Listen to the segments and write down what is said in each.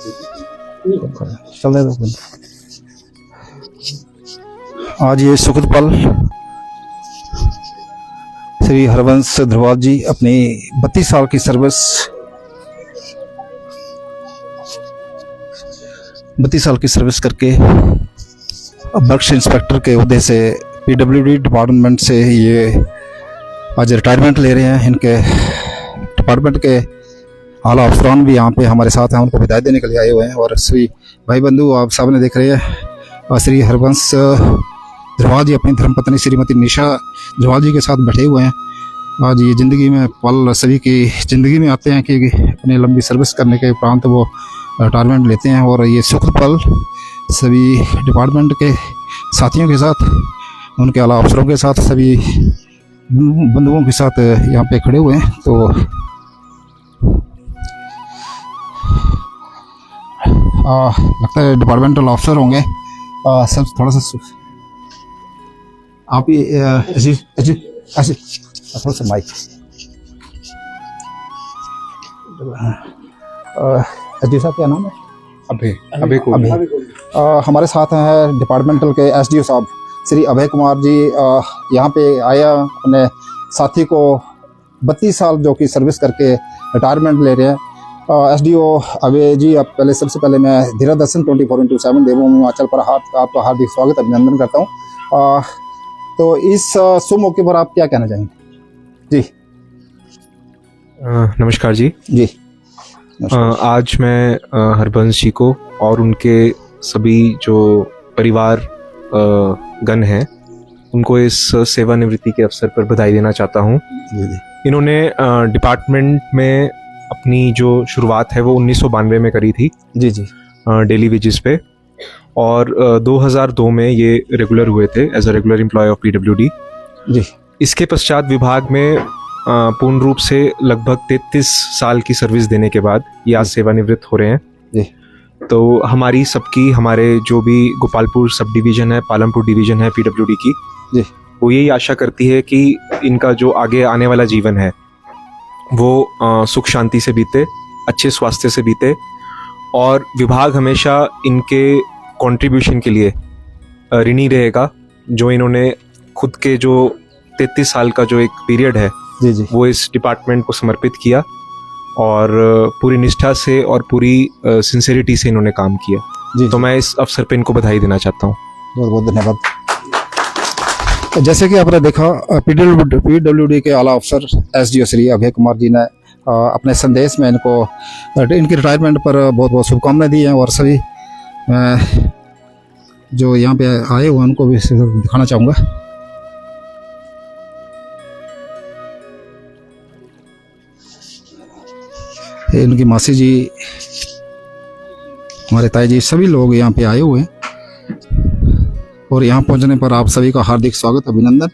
चल रहे दो। आज ये सुखद पल श्री हरवंश ध्रुवाल जी अपनी 32 साल की सर्विस 32 साल की सर्विस करके बख्श इंस्पेक्टर के ओहदे से पीडब्ल्यूडी डिपार्टमेंट से ये आज रिटायरमेंट ले रहे हैं। इनके डिपार्टमेंट के आला अफसरान भी यहाँ पे हमारे साथ हैं, उनको विदाई देने के लिए आए हुए हैं। और श्री भाई बंधु आप सामने देख रहे हैं श्री हरवंश ध्रुवाल जी अपनी धर्मपत्नी श्रीमती निशा ध्रुवाल जी के साथ बैठे हुए हैं। आज ये ज़िंदगी में पल सभी की ज़िंदगी में आते हैं कि अपनी लंबी सर्विस करने के उपरांत वो रिटायरमेंट लेते हैं। और ये सुखद पल सभी डिपार्टमेंट के साथियों के साथ, उनके अलावा अफसरों के साथ, सभी बंधुओं के साथ यहाँ पे खड़े हुए हैं। तो लगता है डिपार्टमेंटल ऑफिसर होंगे। सब थोड़ा सा आप ही ऐसे थोड़ा सा माइक एसडीओ साहब क्या नाम है? अभय। हमारे साथ हैं डिपार्टमेंटल के एसडीओ साहब श्री अभय कुमार जी। यहाँ पे आया अपने साथी को 32 साल जो कि सर्विस करके रिटायरमेंट ले रहे हैं। एसडीओ अभय जी, आप पहले सबसे पहले मैं धीरा दर्शन 24/7 देवभूमि हिमाचल पर आपका हार्दिक स्वागत अभिनंदन करता हूँ। तो इस शुभ मौके पर आप क्या कहना चाहेंगे? जी नमस्कार जी। आज मैं हरबंश जी को और उनके सभी जो परिवार गण हैं उनको इस सेवानिवृत्ति के अवसर पर बधाई देना चाहता हूँ। इन्होंने डिपार्टमेंट में अपनी जो शुरुआत है वो 1992 में करी थी जी डेली वेजेस पे, और 2002 में ये रेगुलर हुए थे as a regular employ of PWD ji. इसके पश्चात विभाग में पूर्ण रूप से लगभग 33 साल की सर्विस देने के बाद ये आज सेवानिवृत्त हो रहे हैं जी। तो हमारी सबकी, हमारे जो भी गोपालपुर सब डिवीज़न है, पालमपुर डिवीज़न है पीडब्ल्यूडी की जी, वो यही आशा करती है कि इनका जो आगे आने वाला जीवन है वो सुख शांति से बीते, अच्छे स्वास्थ्य से बीते, और विभाग हमेशा इनके कंट्रीब्यूशन के लिए ऋणी रहेगा। जो इन्होंने खुद के जो 33 साल का जो एक पीरियड है जी वो इस डिपार्टमेंट को समर्पित किया और पूरी निष्ठा से और पूरी सिंसेरिटी से इन्होंने काम किया जी। तो मैं इस अवसर पे इनको बधाई देना चाहता हूँ। बहुत बहुत धन्यवाद। जैसे कि आपने देखा पीडब्ल्यूडी के आला अफसर एसडीओ श्री अभय कुमार जी ने अपने संदेश में इनको इनकी रिटायरमेंट पर बहुत बहुत शुभकामनाएं दी हैं। और सभी जो यहाँ पे आए हुए हैं उनको भी दिखाना चाहूँगा। इनकी मासी जी, हमारे ताई जी, सभी लोग यहाँ पे आए हुए हैं। और यहाँ पहुँचने पर आप सभी का हार्दिक स्वागत अभिनंदन।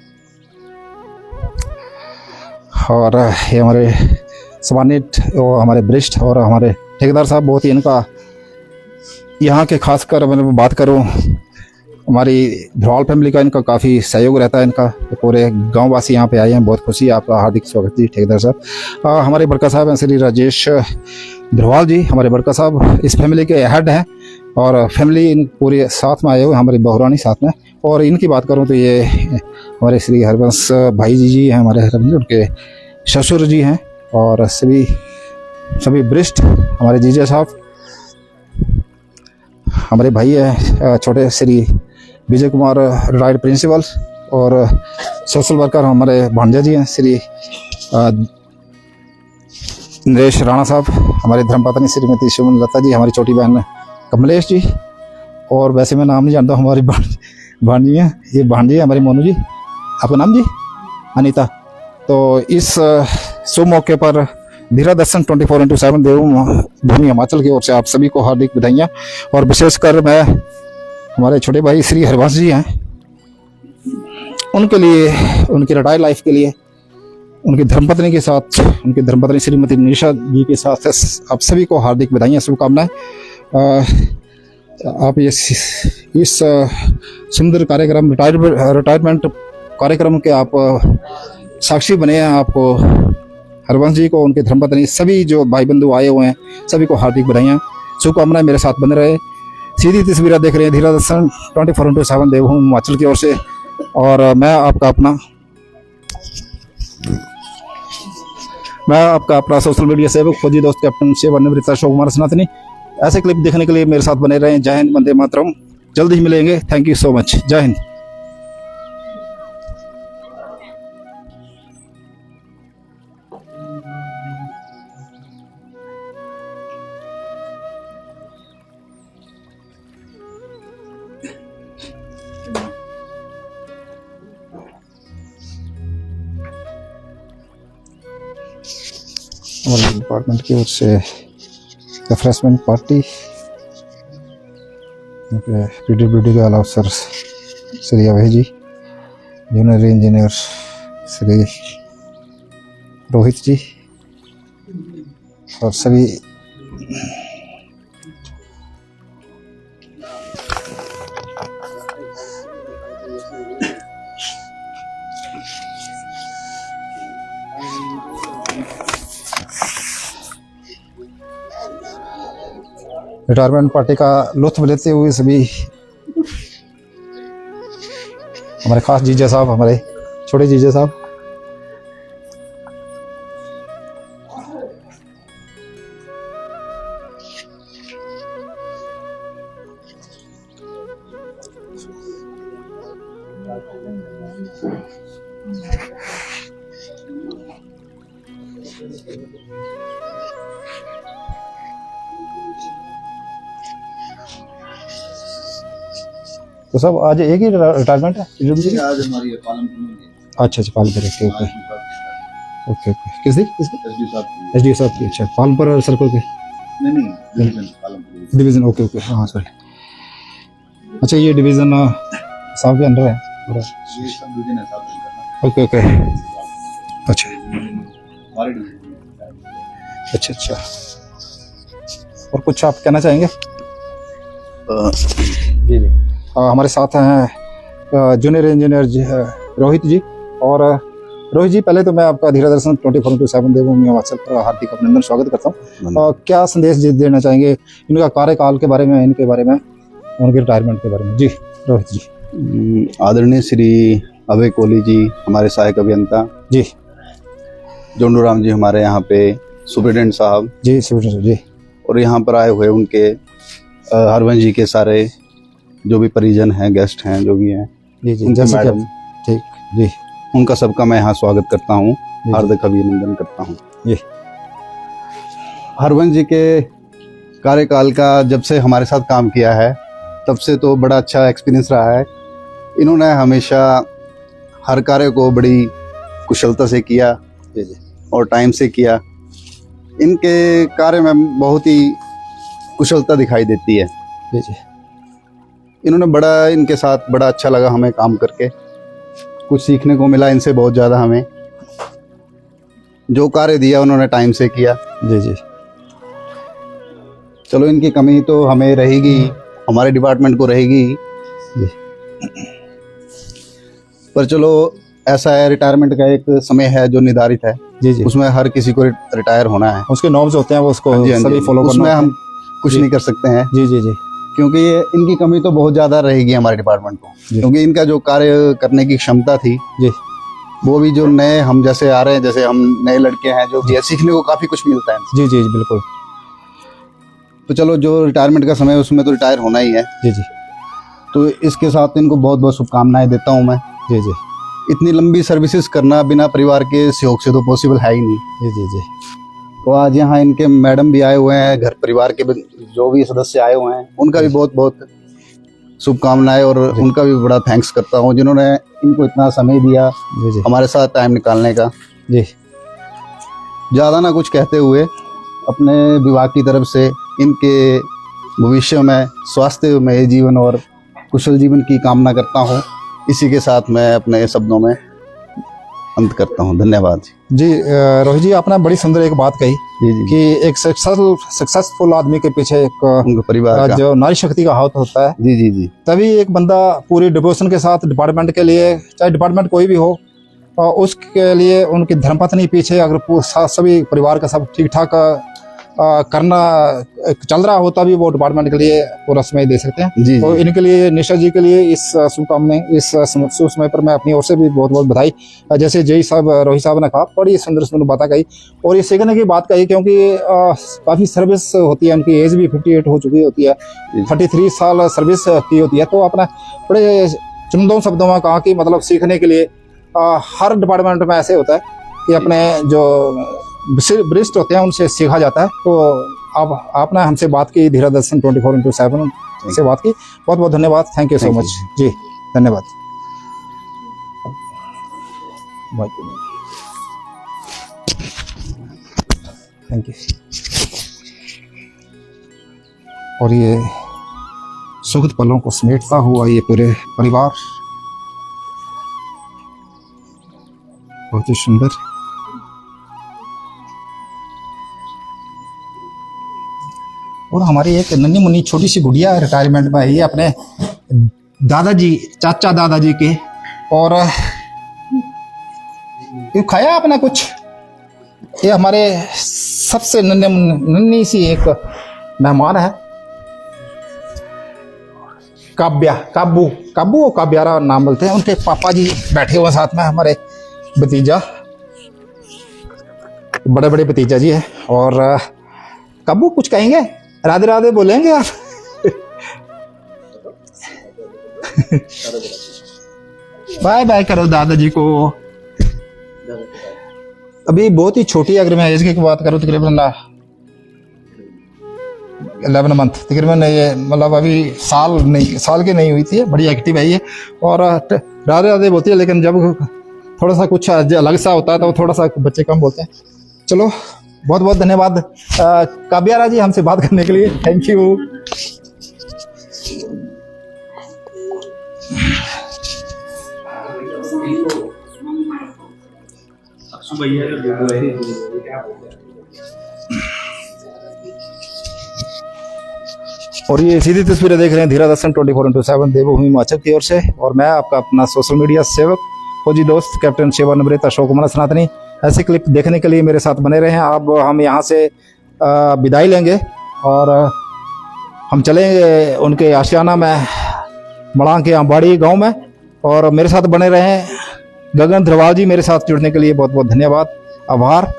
और ये हमारे सम्मानित हमारे वरिष्ठ और हमारे ठेकेदार साहब, बहुत ही इनका यहाँ के खासकर मैं बात करूँ, हमारी ध्रुवाल फैमिली का इनका काफ़ी सहयोग रहता है। इनका पूरे गांववासी यहाँ पे आए हैं, बहुत खुशी है। आपका हार्दिक स्वागत जी ठेकेदार साहब। हमारे बड़का साहब हैं श्री राजेश ध्रुवाल जी, हमारे बड़का साहब इस फैमिली के हेड हैं और फैमिली इन पूरे साथ में आए हुए, हमारी बहुरानी साथ में। और इनकी बात करूँ तो ये हमारे श्री हरवंश भाई जी हैं, हमारे हरवंश, उनके ससुर जी हैं, और सभी वरिष्ठ हमारे जीजा साहब, हमारे भाई हैं छोटे श्री विजय कुमार रिटायर्ड प्रिंसिपल, और सोशल वर्कर हमारे भांजा जी हैं श्री नरेश राणा साहब, हमारी धर्मपत्नी श्रीमती सुमन लता जी, हमारी छोटी बहन कमलेश जी, और वैसे मैं नाम नहीं जानता, हमारी भांजी हैं, ये भांजी है हमारी मोनू जी। आपका नाम जी? अनीता। तो इस शुभ मौके पर धीरा दर्शन 24/7 देवभूमि हिमाचल की ओर से आप सभी को हार्दिक बधाइयाँ। और विशेषकर मैं हमारे छोटे भाई श्री हरवंश जी हैं, उनके लिए, उनकी रिटायर लाइफ के लिए, उनकी धर्मपत्नी के साथ, उनकी धर्मपत्नी श्रीमती निशा जी के साथ आप सभी को हार्दिक बधाइयाँ, शुभकामनाएं। आप इस सुंदर कार्यक्रम रिटायरमेंट कार्यक्रम के आप साक्षी बने हैं। आपको हरवंश जी को, उनके धर्मपत्नी, सभी जो भाई बंधु आए हुए हैं, सभी को हार्दिक बधाइयाँ, शुभकामनाएं मेरे साथ बने रहे। सीधी तस्वीरें देख रहे हैं धीरा दर्शन 24/7 देवभूमि हिमाचल की ओर से, और मैं आपका अपना सोशल मीडिया सेवक फौजी दोस्त कैप्टन सेवानिवृत्त अशोक कुमार सनातनी। ऐसे क्लिप देखने के लिए मेरे साथ बने रहें। जय हिंद, वंदे मातरम। जल्द ही मिलेंगे। Thank you so much. जय हिंद। हमारे डिपार्टमेंट की ओर से रिफ्रेशमेंट पार्टी, पीडब्ल्यूडी के आला अफसर श्री अभय जी, जूनियर इंजीनियर श्री रोहित जी और सभी रिटायरमेंट पार्टी का लुत्फ लेते हुए सभी हमारे खास जीजा साहब, हमारे छोटे जीजा साहब, तो सब आज एक ही रिटायरमेंट है? आज हमारी पालमपुर में अच्छा, Palampur. Okay okay okay okay. किसकी एसडी साहब की। एसडी साहब की। अच्छा, पालमपुर सर्कल के? नहीं division Palampur division. Okay okay, हाँ सॉरी। अच्छा, ये डिवीजन साहब के अंडर है पूरा? ये सब डिवीजन है साहब। Okay okay. अच्छा हमारे डिवीजन। अच्छा अच्छा। और कुछ आप कहना चाहेंगे? जी जी। हमारे साथ हैं जूनियर इंजीनियर रोहित जी। और रोहित जी, पहले तो मैं आपका धीरा दर्शन 24/7 देवभूमि हिमाचल पर हार्दिक अभिनंदन स्वागत करता हूँ। क्या संदेश देना चाहेंगे इनका कार्यकाल के बारे में, इनके बारे में, उनके रिटायरमेंट के बारे में? जी रोहित जी। आदरणीय श्री अभय कोहली जी हमारे सहायक अभियंता जी, जोंडू राम जी हमारे यहाँ पे सुप्रिटेंडेंट साहब जी, सुप्रिटेंडेंट जी, और यहाँ पर आए हुए उनके हरवंश जी के सारे जो भी परिजन हैं, गेस्ट हैं, जो भी हैं, जी जी, उनके जैसे कि मैडम, ठीक जी, उनका सबका मैं यहाँ स्वागत करता हूँ, जी। हार्दिक अभिनंदन करता हूँ। जी। हरवंश जी के कार्यकाल का जब से हमारे साथ काम किया है तब से तो बड़ा अच्छा एक्सपीरियंस रहा है। इन्होंने हमेशा हर कार्य को बड़ी कुशलता से किया और टाइम से किया। इनके कार्य में बहुत ही कुशलता दिखाई देती है। जी जी। इनके साथ बड़ा अच्छा लगा हमें काम करके, कुछ सीखने को मिला इनसे बहुत ज़्यादा। हमें जो कार्य दिया उन्होंने टाइम से किया। जी जी। चलो, इनकी कमी तो हमें रहेगी, हमारे डिपार्टमेंट को रहेगी, पर चलो ऐसा है, रिटायरमेंट का एक समय है जो निर्धारित है। जी जी। उसमें हर किसी को रिटायर होना है, उसके नॉर्म्स होते हैं, वो उसको सभी फॉलो करना उसमें होता है। हम कुछ नहीं कर सकते हैं। जी जी जी। क्योंकि ये इनकी कमी तो बहुत ज़्यादा रहेगी हमारे डिपार्टमेंट को, क्योंकि इनका जो कार्य करने की क्षमता थी जी, वो भी जो नए हम जैसे आ रहे हैं, जैसे हम नए लड़के हैं, जो भी है, सीखने को काफ़ी कुछ मिलता है। जी जी जी, बिल्कुल। तो चलो, जो रिटायरमेंट का समय है उसमें तो रिटायर होना ही है। जी जी। तो इसके साथ इनको बहुत बहुत शुभकामनाएं देता हूँ मैं। जी जी। इतनी लंबी सर्विसेज करना बिना परिवार के सहयोग से तो पॉसिबल है ही नहीं। जी जी जी। तो आज यहाँ इनके मैडम भी आए हुए हैं, घर परिवार के जो भी सदस्य आए हुए हैं, उनका भी बहुत बहुत शुभकामनाएं और उनका भी बड़ा थैंक्स करता हूँ, जिन्होंने इनको इतना समय दिया जी जी। हमारे साथ टाइम निकालने का। जी। ज़्यादा ना कुछ कहते हुए अपने विभाग की तरफ से इनके भविष्य में स्वास्थ्यमय जीवन और कुशल जीवन की कामना करता हूँ। इसी के साथ मैं अपने शब्दों में अंत करता हूँ। धन्यवाद जी। रोहित जी, आपने बड़ी सुंदर एक बात कही जी कि एक सक्सेसफुल आदमी के पीछे एक उनके परिवार का जो नारी शक्ति का हाथ होता है। जी जी जी। तभी एक बंदा पूरी डिवोशन के साथ डिपार्टमेंट के लिए, चाहे डिपार्टमेंट कोई भी हो, उसके लिए उनकी धर्मपत्नी पीछे अगर सभी परिवार का सब ठीक ठाक करना चल रहा होता भी वो डिपार्टमेंट के लिए पूरा समय दे सकते हैं। जी तो जी इनके लिए निशा जी के लिए इस शुभकामनाएं, इस शुभ समय पर मैं अपनी ओर से भी बहुत बहुत बधाई। जैसे जय साहब रोहित साहब ने कहा, बड़ी सुंदर सुंदर बातें कही और ये सीखने की बात कही, क्योंकि काफ़ी सर्विस होती है, उनकी एज भी 58 हो चुकी होती है, 33 साल सर्विस की होती है। तो अपना बड़े चुनिंदा शब्दों में कहा कि मतलब सीखने के लिए हर डिपार्टमेंट में ऐसे होता है कि अपने जो वरिष्ठ होते हैं उनसे सीखा जाता है। तो अब आपने हमसे बात की, धीरा दर्शन 24/7 से बात की, बहुत बहुत धन्यवाद। Thank you so Thank you. Much जी, धन्यवाद। Thank you. और ये सुखद पलों को समेटता हुआ ये पूरे परिवार, बहुत ही सुंदर। और हमारी एक नन्ही मुन्नी छोटी सी गुड़िया रिटायरमेंट में है, ये अपने दादाजी, चाचा दादाजी के। और ये खाया आपने कुछ? ये हमारे सबसे नन्ही सी एक मेहमान है, काब्या, काबू काबू काब्यारा नाम बोलते हैं। उनके पापा जी बैठे हुए साथ में, हमारे भतीजा, बड़े बड़े भतीजा जी है। और काबू कुछ कहेंगे? राधे राधे बोलेंगे आप? बाय बाय करो दादाजी को। अभी बहुत ही छोटी, अगर मैं एज की बात करूँ, तकरीबन 11 मंथ तकरीबन, ये मतलब अभी साल की नहीं हुई थी, बड़ी एक्टिव है ये। और राधे राधे बोलती है, लेकिन जब थोड़ा सा कुछ अलग सा होता है तो थोड़ा सा बच्चे कम बोलते हैं। चलो, बहुत बहुत धन्यवाद काब्यारा जी हमसे बात करने के लिए, थैंक यू। और ये सीधी तस्वीरें देख रहे हैं धीरा दर्शन 24/7 देवभूमि हिमाचल की ओर से। और मैं आपका अपना सोशल मीडिया सेवक, फौजी दोस्त, कैप्टन सेवानिवृत्त अशोक कुमार सनातनी। ऐसे क्लिप देखने के लिए मेरे साथ बने रहें। अब हम यहाँ से विदाई लेंगे और हम चलेंगे उनके आशियाना में, मड़ांग के अंबाड़ी गांव में। और मेरे साथ बने रहें। गगन ध्रवाल जी, मेरे साथ जुड़ने के लिए बहुत बहुत धन्यवाद, आभार।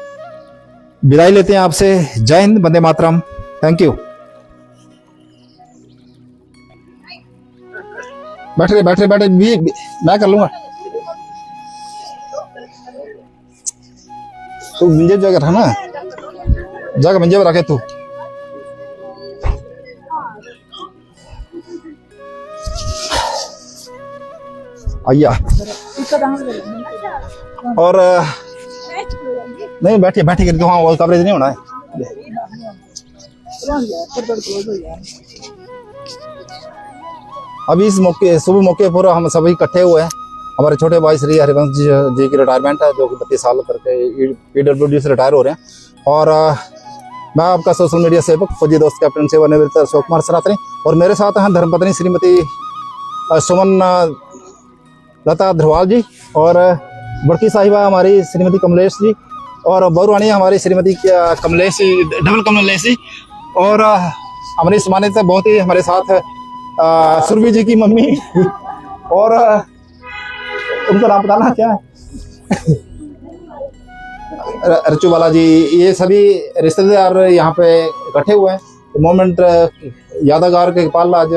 विदाई लेते हैं आपसे। जय हिंद, वंदे मातरम, थैंक यू। बैठ भी मैं कर लूंगा। तू मंजे जगह रहा ना, जगह मंजे पर रखे तू। आइया और नहीं, बैठिए करके वहाँ वो कवरेज नहीं होना है। अभी इस मौके, शुभ मौके पर हम सभी इकट्ठे हुए हैं। हमारे छोटे भाई श्री हरिवंश जी की रिटायरमेंट है, जो कि 32 साल करके PWD से रिटायर हो रहे हैं। और मैं आपका सोशल मीडिया सेवक, फौजी दोस्त, कैप्टन सेवानिवृत्त अशोक कुमार सनातनी। और मेरे साथ हैं धर्मपत्नी श्रीमती सुमन लता ध्रुवाल जी, और बड़की साहिबा हमारी श्रीमती कमलेश जी, और बहुरानी हमारी श्रीमती कमलेश जी, डबल कमलेश जी। और हमारी सम्मानित बहुत ही हमारे साथ सुरभि जी की मम्मी, और उनका नाम बताना क्या है? रचू बाला जी। ये सभी रिश्तेदार यहाँ पे इकट्ठे हुए हैं। मोमेंट यादगार के पाल आज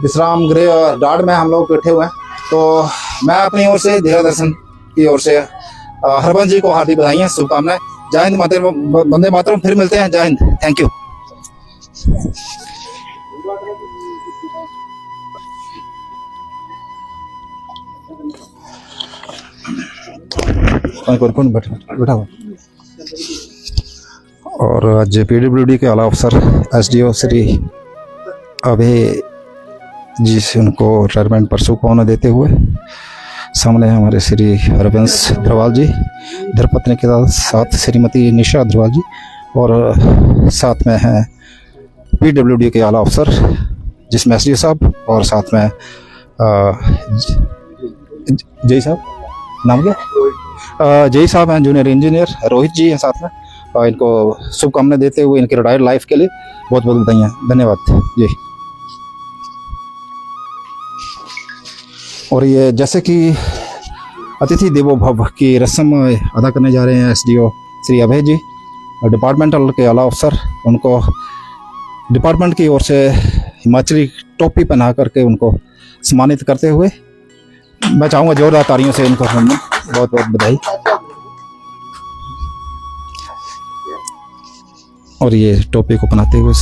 विश्राम गृह डाड में हम लोग इकट्ठे हुए हैं। तो मैं अपनी ओर से, धीरा दर्शन की ओर से हरबंस जी को हार्दिक बधाइयाँ, शुभकामनाएं। जय हिंद, वंदे मातरम। फिर मिलते हैं। जय हिंद, थैंक यू। कौन बैठा हुआ। और आज PWD के आला अफसर SDO श्री अभय जी से उनको रिटायरमेंट पर शुभकामना देते हुए सामने है हमारे श्री हरबंस ध्रुवाल जी, धर्मपत्नी के साथ श्रीमती निशा ध्रुवाल जी, और साथ में है PWD के आला अफसर जिसमें SDO साहब, और साथ में जय साहब, नाम क्या? जय साहब हैं, जूनियर इंजीनियर रोहित जी हैं साथ में, इनको शुभकामनाएं देते हुए इनकी रिटायर्ड लाइफ के लिए बहुत बहुत बधाइयाँ। धन्यवाद जी। और ये जैसे कि अतिथि देवो भव की रस्म अदा करने जा रहे हैं एसडीओ श्री अभय जी, डिपार्टमेंटल के आला अफसर, उनको डिपार्टमेंट की ओर से हिमाचली टोपी पहना करके उनको सम्मानित करते हुए मैं चाहूँगा जोरदार तालियों से इनको बहुत बहुत बधाई। और ये टोपी को पहनाते हुए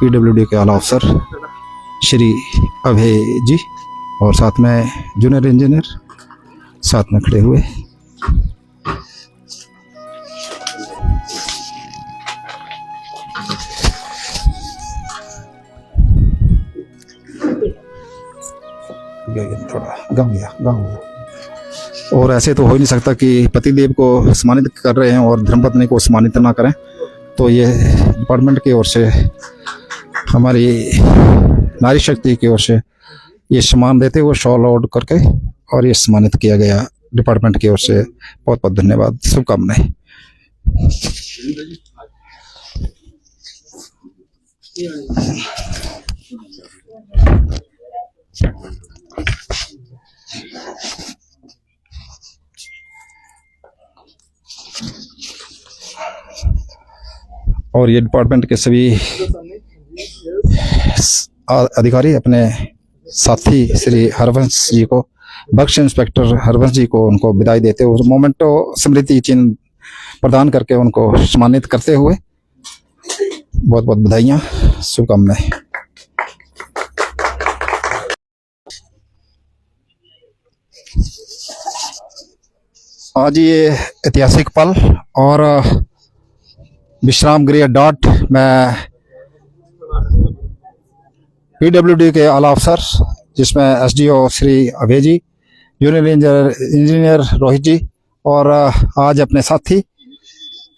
पीडब्ल्यूडी के आला अफसर श्री अभय जी और साथ में जूनियर इंजीनियर साथ में खड़े हुए। थोड़ा गाँव गया। और ऐसे तो हो ही नहीं सकता कि पतिदेव को सम्मानित कर रहे हैं और धर्मपत्नी को सम्मानित ना करें, तो ये डिपार्टमेंट की ओर से हमारी नारी शक्ति की ओर से ये सम्मान देते हुए शॉल आउट करके और ये सम्मानित किया गया डिपार्टमेंट की ओर से। बहुत बहुत धन्यवाद, शुभकामनाएं। और ये डिपार्टमेंट के सभी अधिकारी अपने साथी श्री हरवंश जी को, बख्श इंस्पेक्टर हरवंश जी को उनको विदाई देते हुए मोमेंटो स्मृति चिन्ह प्रदान करके उनको सम्मानित करते हुए बहुत बहुत बधाइयाँ, शुभकामनाएं। आज ये ऐतिहासिक पल और विश्राम गृह डॉट में पीडब्ल्यूडी के आला अफसर जिसमें एसडीओ श्री अभय जी, जूनियर इंजीनियर रोहित जी और आज अपने साथी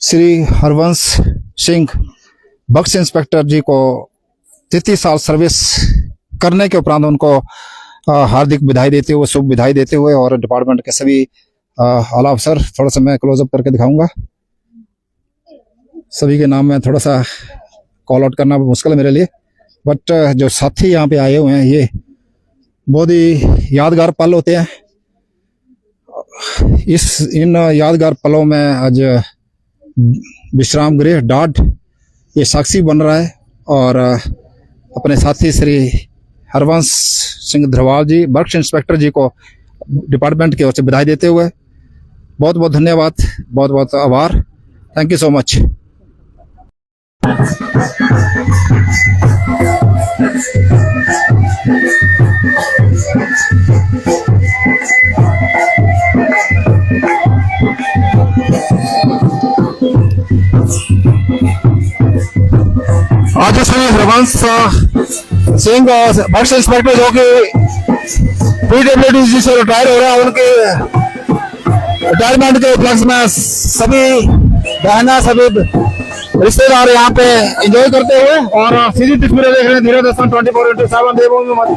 श्री हरवंश सिंह बख्श इंस्पेक्टर जी को 33 साल सर्विस करने के उपरांत उनको हार्दिक बधाई देते हुए, शुभ बधाई देते हुए और डिपार्टमेंट के सभी आला अफसर, थोड़ा सा मैं क्लोजअप करके दिखाऊंगा। सभी के नाम में थोड़ा सा कॉल आउट करना मुश्किल है मेरे लिए, बट जो साथी यहाँ पे आए हुए हैं ये बहुत ही यादगार पल होते हैं। इन यादगार पलों में आज विश्राम गृह डॉट ये साक्षी बन रहा है और अपने साथी श्री हरवंश सिंह धरवाल जी, बख्श इंस्पेक्टर जी को डिपार्टमेंट की ओर से बधाई देते हुए बहुत बहुत धन्यवाद, बहुत बहुत आभार। Thank you so much. आज श्री हरवंश सिंह बख्श इंस्पेक्टर जो कि पीडब्ल्यूडी जी से रिटायर हो रहे हैं, उनके रिटायरमेंट के उपलक्ष्य में सभी बहना, सभी रिश्तेदार यहाँ पे एंजॉय करते हुए और सीधी तस्वीरें देख रहे हैं धीरे दर्शन 24/7 देवभूमि मत।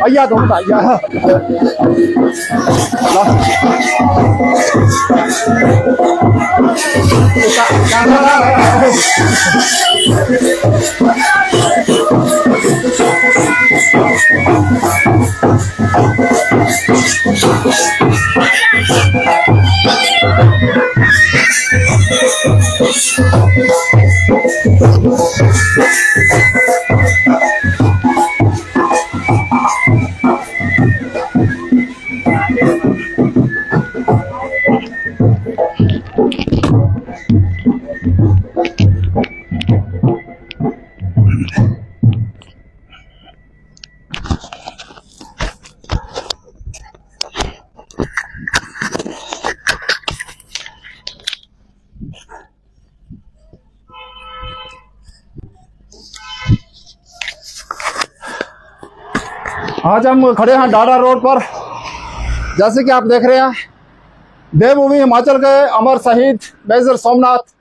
भैया तुम भैया आज हम खड़े हैं डाडा रोड पर। जैसे कि आप देख रहे हैं, देवभूमि हिमाचल के अमर शहीद मेजर सोमनाथ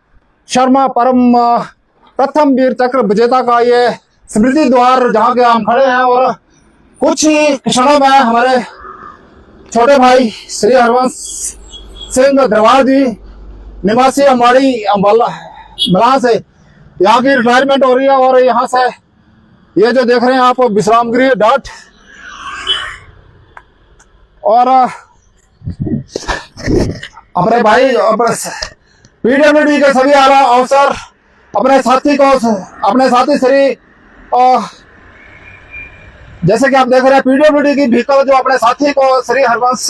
शर्मा प्रथम वीर चक्र विजेता का ये स्मृति द्वार जहाँ के हम खड़े हैं, और कुछ ही क्षणों में हमारे छोटे भाई श्री हरवंश सिंह धरवाल जी निवासी अम्बाड़ी मलाह से यहाँ की रिटायरमेंट हो रही है। और यहाँ से ये जो देख रहे हैं आप विश्राम गृह डाट, और अपने भाई पीडब्ल्यूडी के सभी आला अफसर अपने साथी श्री जैसे कि आप देख रहे हैं पीडब्ल्यूडी की व्हीकल जो अपने साथी को श्री हरवंश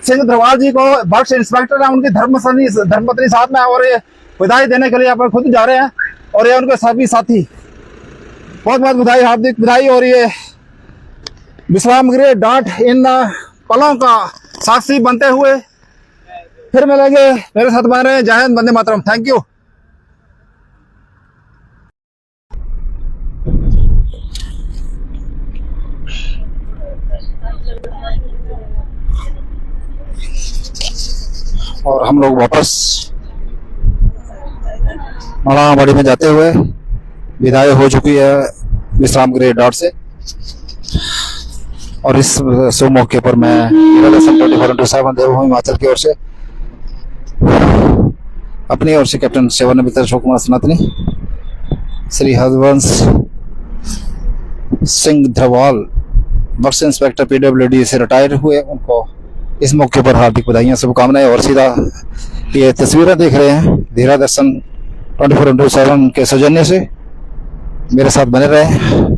सिंह धरवाल जी को बख्श इंस्पेक्टर है, उनकी धर्मपत्नी साथ में है, और ये बधाई देने के लिए आप खुद जा रहे हैं। और ये उनके सभी साथी बहुत बहुत बधाई, हार्दिक बधाई। और ये विश्राम गृह डाट इन पलों का साक्षी बनते हुए फिर मिलेंगे। मेरे साथ बने रहे। जय हिंद, वंदे मातरम। Thank you. और हम लोग वापस मलाबाड़ी में जाते हुए विदाई हो चुकी है विश्राम गृह डाट से। और इस शुभ मौके पर मैं 24/7 देवभूमि हिमाचल की ओर से, अपनी ओर से कैप्टन सेवानिवृत्त अशोक कुमार सनातनी, श्री हरवंश सिंह धरवाल बख्श इंस्पेक्टर पीडब्ल्यूडी से रिटायर हुए, उनको इस मौके पर हार्दिक बधाइयां, शुभकामनाएं। और सीधा ये तस्वीरें देख रहे हैं धीरा दर्शन 24/7 के सौजन्य से। मेरे साथ बने रहे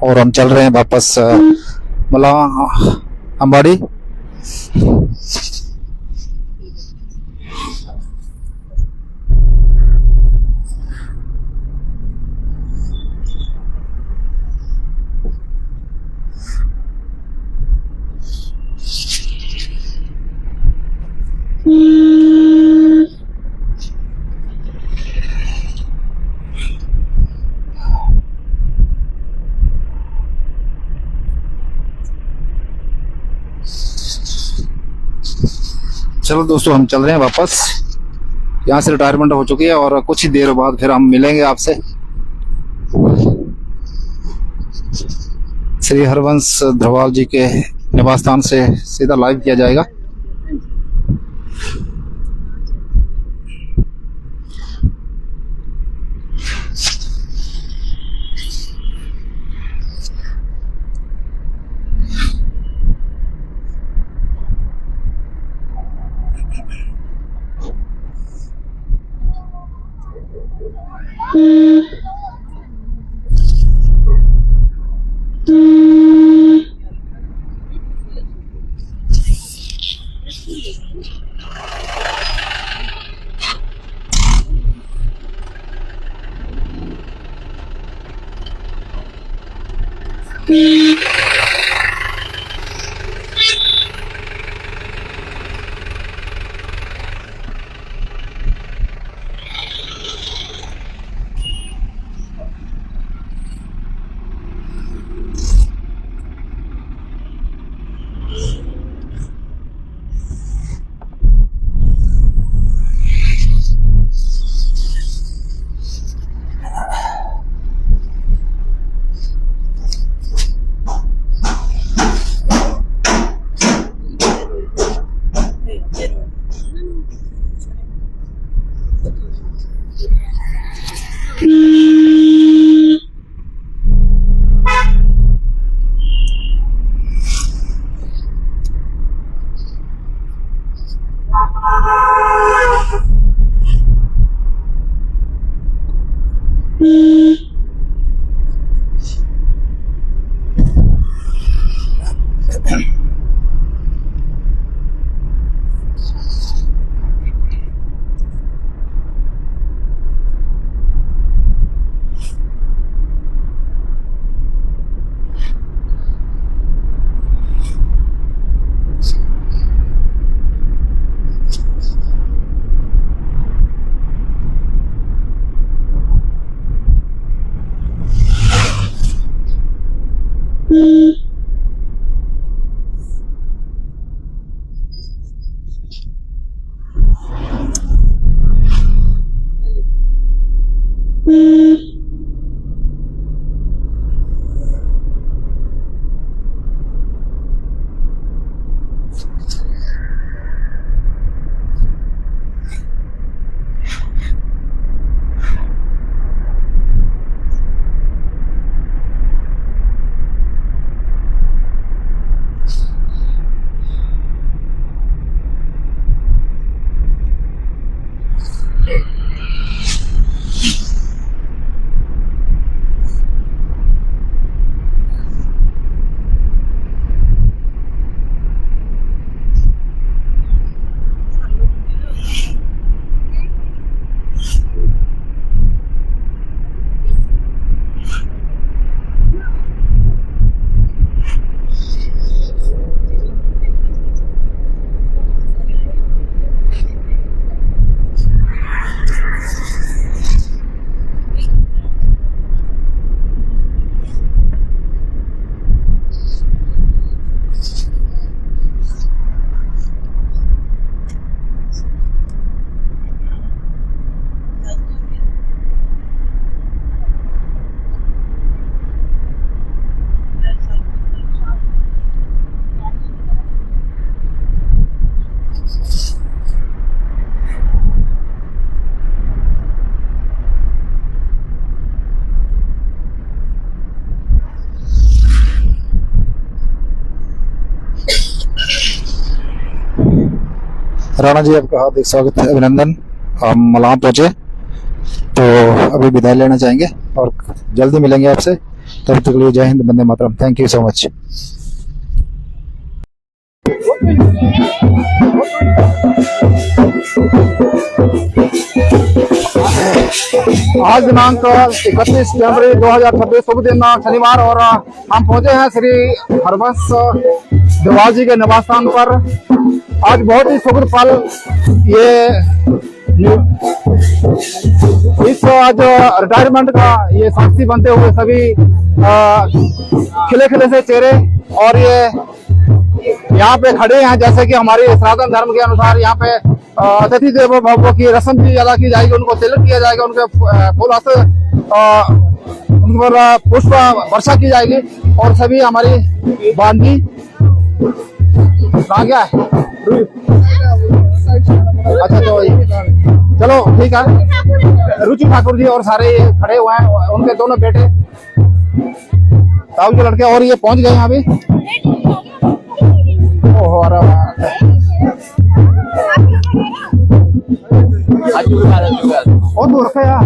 और हम चल रहे हैं वापस अम्बाड़ी। चलो दोस्तों, हम चल रहे हैं वापस। यहाँ से रिटायरमेंट हो चुकी है और कुछ ही देर बाद फिर हम मिलेंगे आपसे। श्री हरवंश धरवाल जी के निवास स्थान से सीधा लाइव किया जाएगा। राणा जी, आपका हार्दिक स्वागत है, अभिनंदन। हम मलाम पहुंचे तो अभी विदाई लेना चाहेंगे और जल्दी मिलेंगे आपसे। तब तक के लिए जय हिंद, वंदे मातरम। Thank you so much. आज दिनांक 31 जनवरी 2026 शुभ दिन शनिवार, और हम पहुंचे हैं श्री हरबंस देवाल जी के निवास स्थान पर। आज बहुत ही सुखद पल ये इस आज रिटायरमेंट का ये साक्षी बनते हुए सभी खिले खिले से चेहरे, और ये यहाँ पे खड़े हैं। जैसे कि हमारी सनातन धर्म के अनुसार यहाँ पे अतिथि देवो भव की रस्म भी अदा की जाएगी, उनको तिलक किया जाएगा, उनके फूल उन पर पुष्प वर्षा की जाएगी, और सभी हमारी बांधी कहाँ गया है? अच्छा, तो चलो ठीक है। रुचि ठाकुर जी और सारे खड़े हुए हैं, उनके दोनों बेटे ताऊ के लड़के, और ये पहुंच गए यहाँ अभी। ओहो, अरे बहुत दूर रखे यार।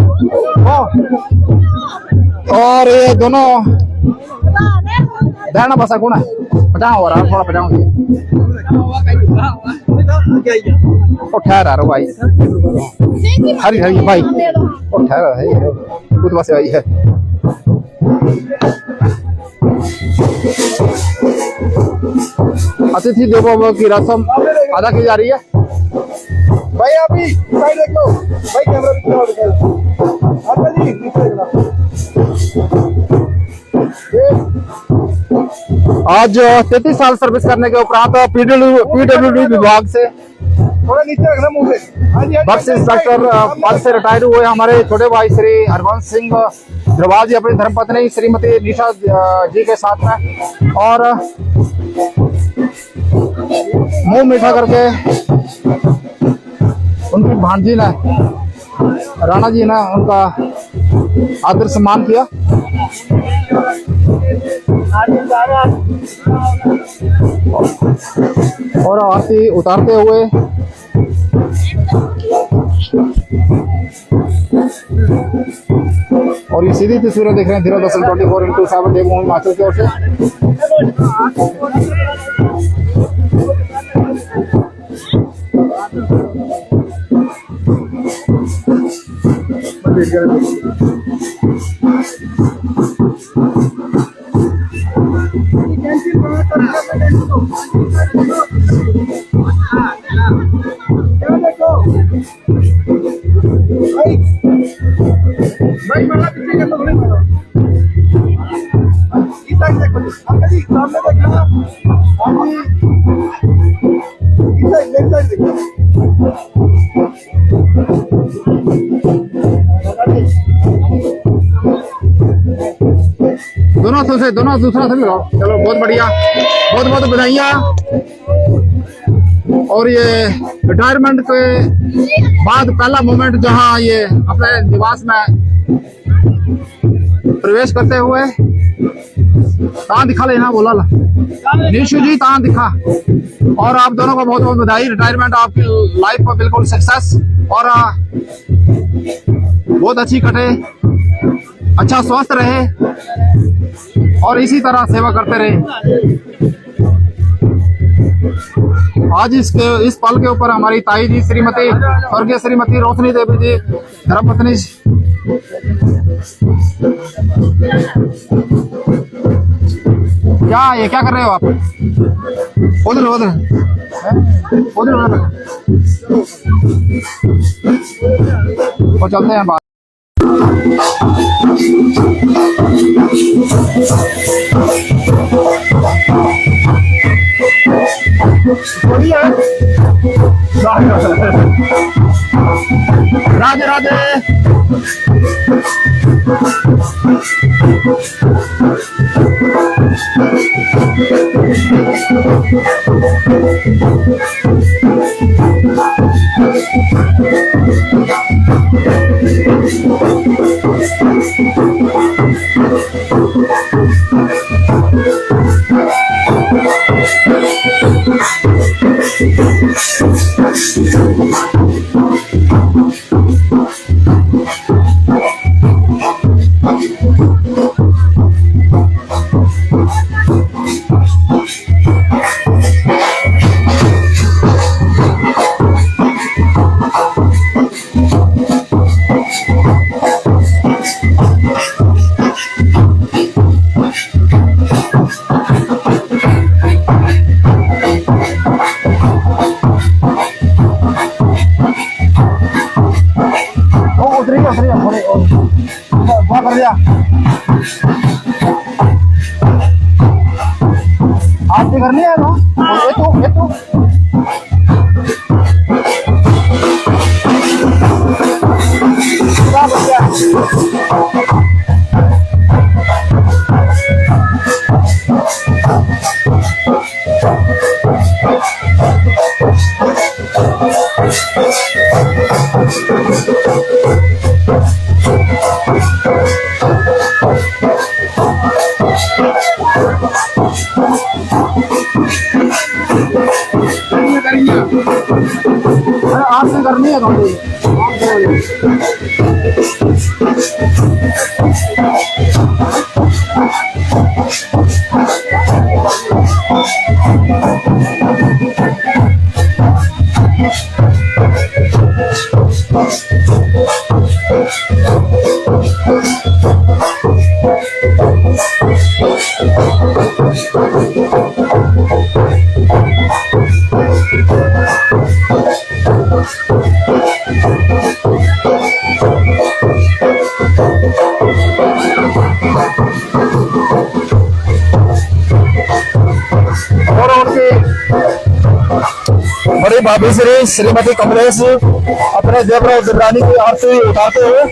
और ये दोनों ध्यान बसा गुण है, पटाओ हो रहा है, थोड़ा पटाओ ठहरा रहा भाई, हरी हरी भाई, ठहरा है खुद बस आई है। अतिथि देवो भव की रस्म अदा की जा रही है। भाई आप ही साइड देख लो भाई, कैमरा भी चला दिखा अंकल जी नीचे देखना। आज 33 साल सर्विस करने के उपरांत पीडब्ल्यूडी विभाग से थोड़ा नीचे रखना मुंह से। हाँ जी, बख्श इंस्पेक्टर पद से रिटायर हुए हमारे छोटे भाई श्री हरवंश सिंह ग्रवाल जी अपनी धर्मपत्नी श्रीमती निशा जी के साथ में, और मुंह मीठा करके उनकी भांजी ने राणा जी ने उनका आदर सम्मान किया। और आरती उतारते हुए और ये सीधी तस्वीरें देख रहे हैं धीरा दसल 24/7 देवभूमि हिमाचल की ओर से। भाई मला पीछे कर लो, थोड़ी मारो इस साइड देखो अंकल जी, सामने देखना। हाँ जी, इस साइड लेफ्ट साइड देखो। दोनों हाथों से, दोनों दूसरा से मिलाओ। चलो बहुत बढ़िया, बहुत बहुत बधाइयाँ। और ये रिटायरमेंट के बाद पहला मोमेंट जहां ये अपने निवास में प्रवेश करते हुए तां दिखा लेना बोला ला निशु जी, तां दिखा। और आप दोनों को बहुत बहुत बधाई। रिटायरमेंट आपकी लाइफ में बिल्कुल सक्सेस और बहुत अच्छी कटे, अच्छा स्वस्थ रहे और इसी तरह सेवा करते रहे। आज इस पल के ऊपर हमारी ताई जी श्रीमती स्वर्गीय श्रीमती रोशनी देवी जी धर्मपत्नी क्या कर रहे हो आप? उधर और चलते हैं बात। राधे राधे। आरती करनी है ना, ये तो आरती करनी है थोड़ी। और उनकी बड़ी भाभी श्रीमती कमलेश अपने देवराव देवरानी की आरती उठाते हुए